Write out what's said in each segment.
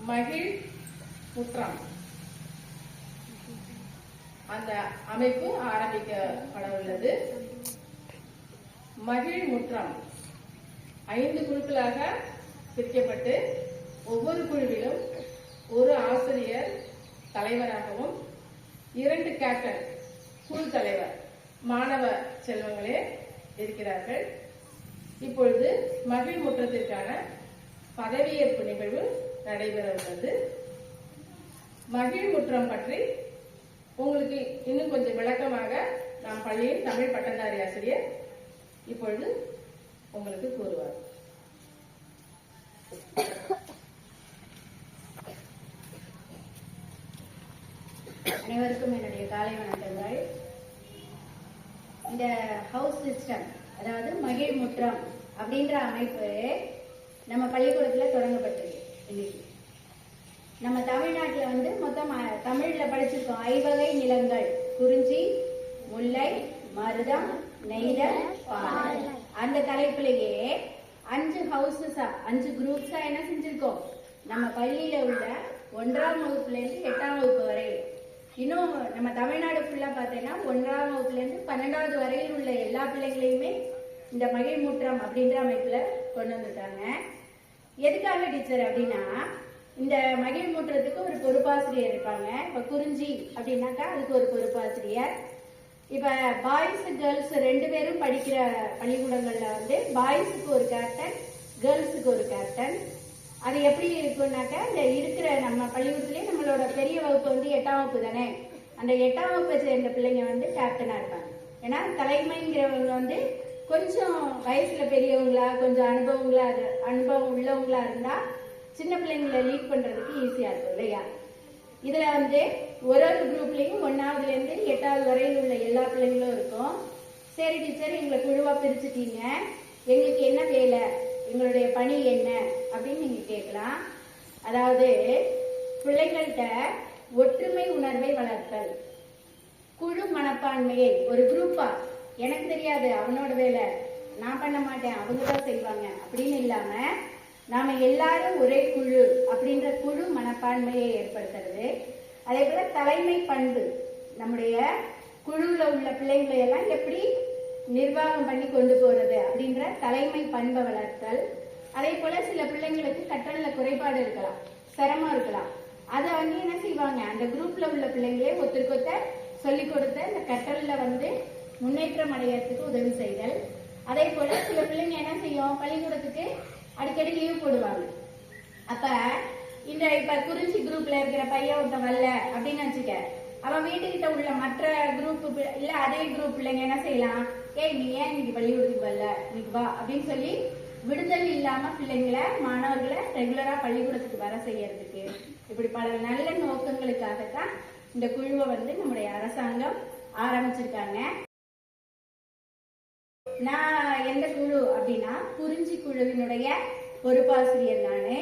மகிழ் முற்றம் அந்த அமைப்பு ஆரம்பிக்கப்பட உள்ளது. மகிழ் முற்றம் 5 குழுக்களாக பிரிக்கப்பட்டு ஒவ்வொரு குழுவிலும் ஒரு ஆசிரியர் தலைவராகவும் 2 கேப்டன் குழு தலைவர் மாணவ செல்வங்களே இருக்கிறார்கள். இப்பொழுது மகிழ் முற்றத்திற்கான பதவியேற்பு நிகழ்வு நடைபெற உள்ளது. மகிழ் முற்றம் பற்றி உங்களுக்கு இன்னும் கொஞ்சம் விளக்கமாக நாம் பள்ளியின் தமிழ் பட்டதாரி ஆசிரியர் இப்பொழுது உங்களுக்கு கூறுவார். அனைவருக்கும் என்னுடைய காலை வணக்கங்கள். இந்த ஹவுஸ் சிஸ்டம், அதாவது மகிழ் முற்றம் அப்படின்ற அமைப்பு நம்ம பள்ளிக்கூடத்தில் தொடங்கப்பட்டிருக்கு. இன்னைக்கு நம்ம தமிழ்நாட்டில் வந்து மொத்தம் தமிழ்ல படிச்சிருக்கோம். 5 வகை நிலங்கள்: குறிஞ்சி, முல்லை, மருதம், நெய்தல், பாலை. அந்த தலைப்பிலேயே 5 ஹவுசஸா 5 குரூப்ஸா என்ன செஞ்சிருக்கோம்? நம்ம பள்ளியில உள்ள 1ஆம் வகுப்புல இருந்து 8ஆம் வகுப்பு வரை, இன்னும் நம்ம தமிழ்நாடு ஃபுல்லா பார்த்தீங்கன்னா 1ஆம் வகுப்புல இருந்து 12வது வரையில் உள்ள எல்லா பிள்ளைகளையுமே இந்த மகிழ் முற்றம் அப்படின்ற அமைப்புல கொண்டு வந்துட்டாங்க. எதுக்காக டீச்சர் அப்படின்னா, இந்த மகிழ் முற்றத்துக்கு ஒரு பொறுப்பாசிரியர் இருப்பாங்க. இப்ப குறிஞ்சி அப்படின்னாக்கா அதுக்கு ஒரு பொறுப்பாசிரியர். இப்ப பாய்ஸ் கேர்ள்ஸ் 2 பேரும் படிக்கிற பள்ளிக்கூடங்கள்ல வந்து பாய்ஸுக்கு ஒரு கேப்டன், கேர்ள்ஸுக்கு ஒரு கேப்டன். அது எப்படி இருக்குன்னாக்கா, இந்த இருக்கிற நம்ம பள்ளிக்கூடத்திலேயே நம்மளோட பெரிய வகுப்பு வந்து 8ஆம் வகுப்பு தானே, அந்த 8ஆம் வகுப்பை சேர்ந்த பிள்ளைங்க வந்து கேப்டனா இருப்பாங்க. ஏன்னா தலைமைங்கிறவங்க வந்து கொஞ்சம் வயசுல பெரியவங்களா, கொஞ்சம் அனுபவம் உள்ளவங்களா இருந்தா சின்ன பிள்ளைங்களை லீட் பண்றதுக்கு ஈஸியா இருக்கும் இல்லையா? இதுல வந்து ஒரு குரூப்லயும் 1ஆவதுல இருந்து 8ஆவது வரையில் உள்ள எல்லா பிள்ளைங்களும் இருக்கும். சரி டீச்சர், எங்களை குழுவா பிரிச்சுட்டீங்க, எங்களுக்கு என்ன வேலை, எங்களுடைய பணி என்ன அப்படின்னு நீங்க கேட்கலாம். அதாவது பிள்ளைங்கள்ட்ட ஒற்றுமை உணர்வை வளர்த்தல், குழு மனப்பான்மையை, ஒரு குரூப்பா எனக்கு தெரியாது அவனோட வேலை நான் பண்ண மாட்டேன் அவங்கதான் செய்வாங்க அப்படின்னு இல்லாம நாம எல்லாரும் ஒரே குழு அப்படின்ற குழு மனப்பான்மையை ஏற்படுத்துறது. அதே போல தலைமை பண்பு, நம்முடைய குழுல உள்ள பிள்ளைங்களை எல்லாம் எப்படி நிர்வாகம் பண்ணி கொண்டு போறது அப்படின்ற தலைமை பண்பை வளர்த்தல். அதே போல சில பிள்ளைங்களுக்கு கற்றல்ல குறைபாடு இருக்கலாம், சிரமம் இருக்கலாம். அதை வந்து என்ன செய்வாங்க, அந்த குரூப்ல உள்ள பிள்ளைங்களே ஒருத்தருக்கொத்த சொல்லிக் கொடுத்த இந்த கற்றல்ல வந்து முன்னேற்றம் அடையறதுக்கு உதவி செய்தல். அதே போல சில பிள்ளைங்க என்ன செய்யும், பள்ளிக்கூடத்துக்கு அடிக்கடி லீவ் போடுவாங்க. அப்ப இந்த இப்ப குறிஞ்சி குரூப்ல இருக்கிற பையன் ஒருத்தன் வரல அப்படின்னு வச்சுக்க, அவன் வீட்டுக்கிட்ட உள்ள மற்ற குரூப் இல்ல அதே குரூப் பிள்ளைங்க என்ன செய்யலாம், ஏய் நீ ஏன் இன்னைக்கு பள்ளிக்கூடத்துக்கு வரல, இன்னைக்கு வா அப்படின்னு சொல்லி விடுதல் இல்லாம பிள்ளைங்களை மாணவர்களை ரெகுலரா பள்ளிக்கூடத்துக்கு வர செய்யறதுக்கு, இப்படி பல நல்ல நோக்கங்களுக்காகத்தான் இந்த குழுவை வந்து நம்முடைய அரசாங்கம் ஆரம்பிச்சிருக்காங்க. நான் எந்த குழு அப்படின்னா குறிஞ்சி குழுவினுடைய பொறுப்பாசிரியர் நானு.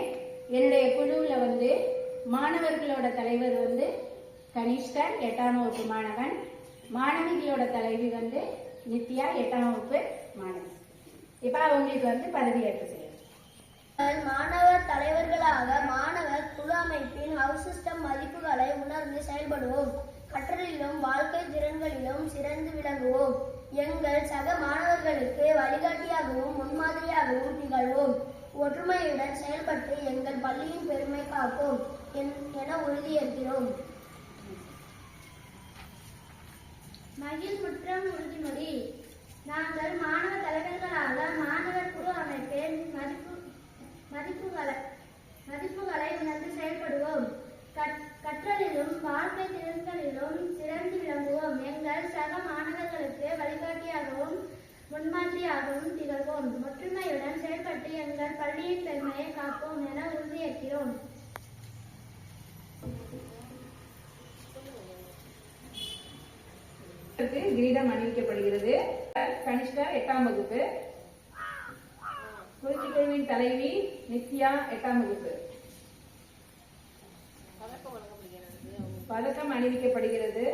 என்னுடைய குழுவுல வந்து மாணவர்களோட தலைவர் வந்து கனிஷ்கர் 8ஆம் வகுப்பு மாணவன், மாணவிகளோட தலைவி வந்து நித்யா 8ஆம் வகுப்பு மாணவி. இப்ப அவங்களுக்கு வந்து பதவியேற்பு செய்யும். மாணவர் தலைவர்களாக மாணவர் குழு அமைப்பின் ஹவுஸ் சிஸ்டம் மதிப்புகளை உணர்ந்து செயல்படுவோம். கற்றலிலும் வாழ்க்கை திறன்களிலும் சிறந்து விளங்குவோம். எங்கள் சக மாணவர்களுக்கு வழிகாட்டியாகவும் முன்மாதிரியாகவும் திகழ்வோம். ஒற்றுமையுடன் செயல்பட்டு எங்கள் பள்ளியின் பெருமை காப்போம் என உறுதியேற்கிறோம். மகிழ் முற்றம் உறுதிமொழி. நாங்கள் மாணவ தலைவர்களாக மாணவர் குழு அமைப்பின் மதிப்புகளை உணர்ந்து செயல்படுவோம். கற்றலிலும் வாழ்க்கை திறன்களிலும் சிறந்து விளங்குவோம். எங்கள் சக மாணவர்களுக்கு வழிகாட்டியாகவும் முன்மாதிரியாகவும் திகழ்வோம். ஒற்றுமையுடன் செயல்பட்டு எங்கள் பள்ளியின் பெருமையை காப்போம் என உறுதியேற்கிறோம். கிரீடம் அணிவிக்கப்படுகிறது. கனிஷ்கா 8ஆம் வகுப்பு, குறிஞ்சி குழுவின் தலைவி நித்யா 8ஆம் வகுப்பு. பதக்கம் அணிவிக்கப்படுகிறது.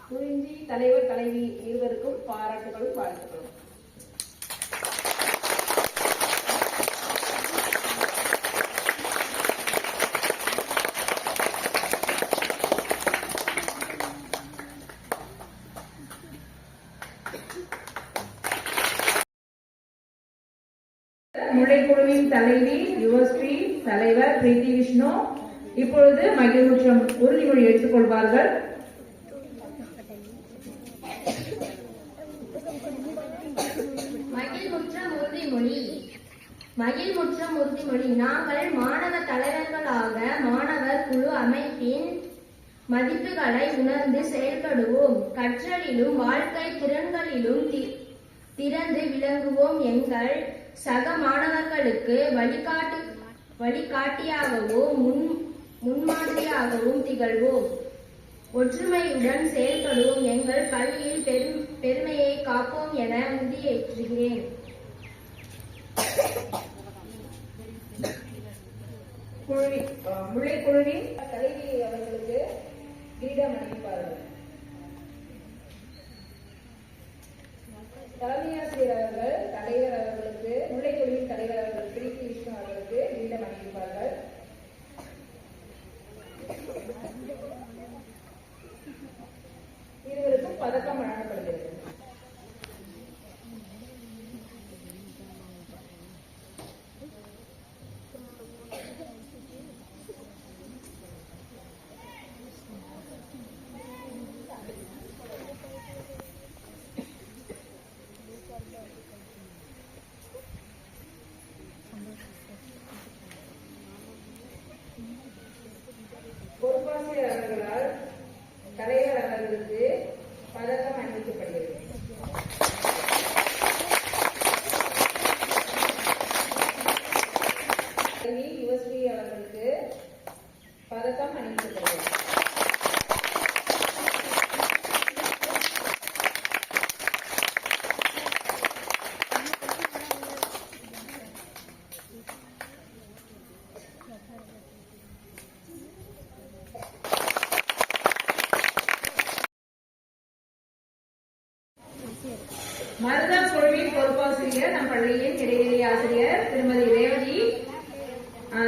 குறிஞ்சி தலைவர் தலைவி இருவருக்கும் பாராட்டுகளும் வாழ்த்துக்களும். முல்லைக்குழுவின் தலைவி யுவஸ்ரீ, தலைவர் பிரீத்தி விஷ்ணு இப்பொழுது மகிழ்வுற்றம் உறுதிமொழி எடுத்துக் கொள்வார்கள். மகிழ்வுற்றம் உறுதிமொழி. நாங்கள் மாணவ தலைவர்களாக மாணவர் குழு அமைப்பின் மதிப்புகளை உணர்ந்து செயல்படுவோம். கற்றலிலும் வாழ்க்கை திறன்களிலும் திறந்து விளங்குவோம். எங்கள் சக மாணவர்களுக்கு வழிகாட்டியாகவும் முன்மாதிரியாகவும் திகழ்வோம். ஒற்றுமையுடன் செயல்படுவோம். எங்கள் பள்ளியில் பெருமையை காப்போம் என உறுதியேற்றுகிறேன். முல்லைக்குழுவின் தலைவி அவர்களுக்கு கிரீடம் அணிவிப்பார்கள். தலைமையாசிரியர் அவர்கள் தலைவர் அவர்களுக்கு, முல்லைக்குழுவின் தலைவர் அவர்கள் பிரீத்தி விஷ்ணு அவர்களுக்கு கிரீடம் அணிவிப்பார்கள். இருவருக்கும் பதக்கம் வழங்கப்படுகிறது. பொறுப்பாசிரியர் அவர்களால் தலைவர் அவர்களுக்கு பதக்கம் அணிவிக்கப்படுகிறது. யுவஸ்ரீ அவர்களுக்கு பதக்கம் அணிவிக்கப்படுகிறது. மருதம் குழுவின் பொறுப்பாசிரியர் நம் பள்ளியின் இடைநிலை ஆசிரியர் திருமதி ரேவதி.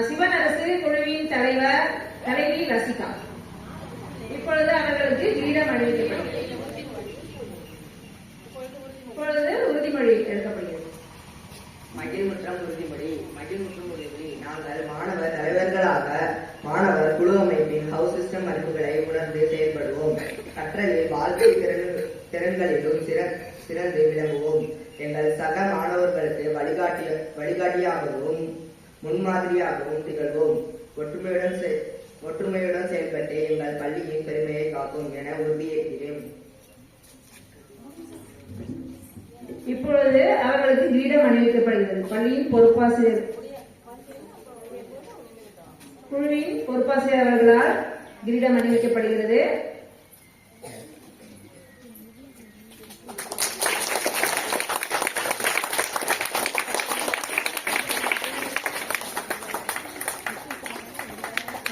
சிவனரசு குழுவின் தலைவி ரசிகா. இப்பொழுது அவர்களுக்கு கிரீடம் அணிவிக்கப்படுகிறது. இப்பொழுது உறுதிமொழி எடுக்கப்படுகிறது. மகிழ்வுற்றம் உறுதிமொழி. நாங்கள் மாணவர் தலைவர்களாக மாணவர் குழு அமைப்பின் ஹவுஸ் சிஸ்டம் மதிப்புகளை உணர்ந்து செயல்படுவோம். கற்றலில் வாழ்க்கை திறன்களிலும் சிறந்து விளங்குவோம். எங்கள் சக மாணவர்களுக்கு வழிகாட்டியாகவும் முன்மாதிரியாகவும் திகழ்வோம். ஒற்றுமையுடன் செயல்பட்டு எங்கள் பள்ளியின் பெருமையை காப்போம் என உறுதியேற்கிறேன். இப்பொழுது அவர்களுக்கு கிரீடம் அணிவிக்கப்படுகிறது. பள்ளியின் பொறுப்பாசிரியர் குழுவின் பொறுப்பாசிரியர் அவர்களால் கிரீடம் அணிவிக்கப்படுகிறது.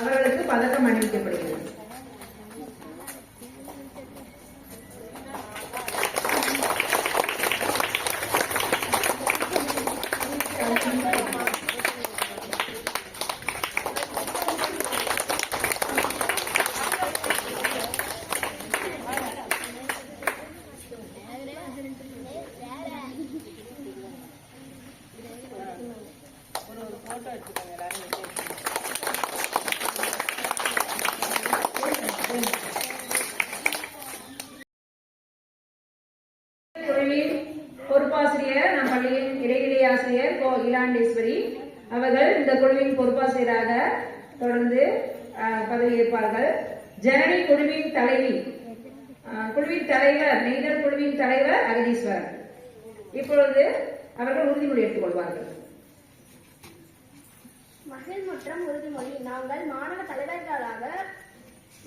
அவர்களுக்கு பதக்கம் அணிவிக்கப்படுகிறது. பொறுப்பாசிரியர் நம் பள்ளியின் இடைநிலை ஆசிரியர் கோ இலாண்டேஸ்வரி அவர்கள் இந்த குழுவின் பொறுப்பாசிரியராக தொடர்ந்து பதவியேற்பார்கள். ஜனனி குழுவின் தலைவர் நெய்தல் குழுவின் தலைவர் அகதீஸ்வரன். இப்பொழுது அவர்கள் உறுதிமொழி எடுத்துக் கொள்வார்கள். மகிழ்வுற்றம் உறுதிமொழி. நாங்கள் மாணவ தலைவர்களாக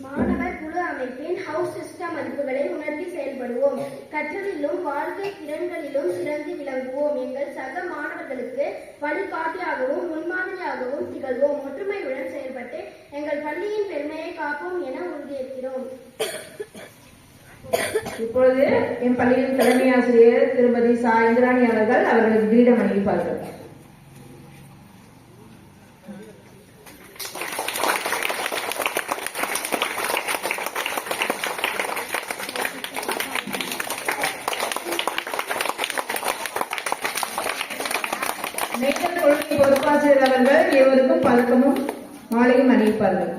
மாணவர் குழு அமைப்பின் ஹவுஸ் சிஸ்டம் மதிப்புகளை உணர்த்தி செயல்படுவோம். கற்றலிலும் வாழ்க்கை திறன்களிலும் சிறந்து விளங்குவோம். எங்கள் சக மாணவர்களுக்கு வழிகாட்டியாகவும் முன்மாதிரியாகவும் திகழ்வோம். ஒற்றுமையுடன் செயல்பட்டு எங்கள் பள்ளியின் பெருமையை காப்போம் என உறுதியேற்கிறோம். இப்பொழுது என் பள்ளியின் தலைமை ஆசிரியர் திருமதி சா இந்திராணி அவர்கள் அவர்களுக்கு கிரீடம் அணிவிப்பார்கள். மேய்த்தல் கொள்கை பொறுப்பாசிரியர் அவர்கள் இருவருக்கும் பதக்கமும் மாலையும் அணிவிப்பார்கள்.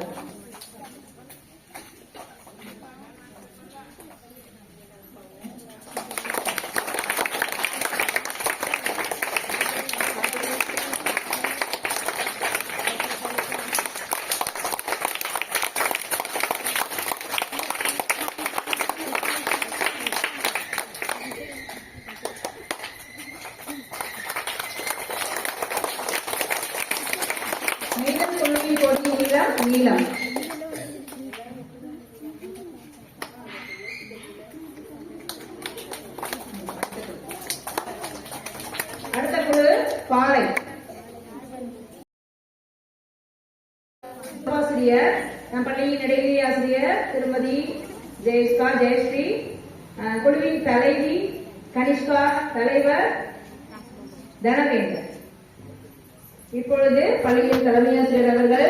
மேய்த்தல் கொள்கை போட்டி நீளம். அடுத்த குழு பாலை. ஆசிரியர் நம் பள்ளியின் இடைநிலை ஆசிரியர் திருமதி ஜெயஸ்ரீ, குழுவின் தலைவி கனிஷ்கா, தலைவர் தனவேந்தர். இப்பொழுது பள்ளியின் தலைமை ஆசிரியர் அவர்கள்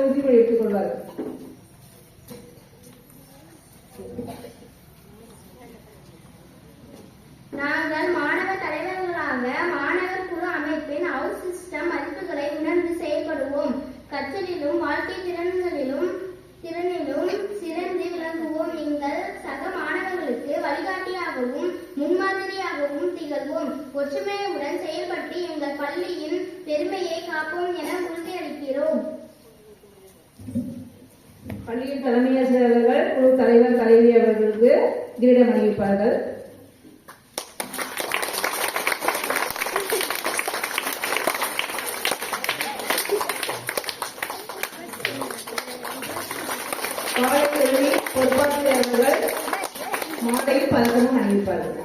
உறுதிமொழி எடுத்துக் கொள்வார்கள். நாங்கள் மாணவ தலைவர்களாக மாணவர் குழு அமைப்பின் ஹவுஸ் சிஸ்டம் மதிப்புகளை உணர்ந்து செயல்படுவோம். கற்றலிலும் வாழ்க்கை திறனிலும் சிறந்து விளங்குவோம். எங்கள் சக மாணவர்களுக்கு வழிகாட்டியாகவும் முன்மாதிரியாகவும் திகழ்வோம். ஒற்றுமையுடன் செயல்பட்டு எங்கள் பள்ளியின் பெருமையை காப்போம் என உறுதியளிக்கிறோம். பள்ளியின் தலைமை ஆசிரியர் அவர்கள் குழு தலைவர் தலைவி அவர்களுக்கு கிரீடம் அணிவிப்பார்கள். காவல்துறை பொறுப்பாசிரியர் அவர்கள் மாலையும் பதக்கமும் அணிவிப்பார்கள்.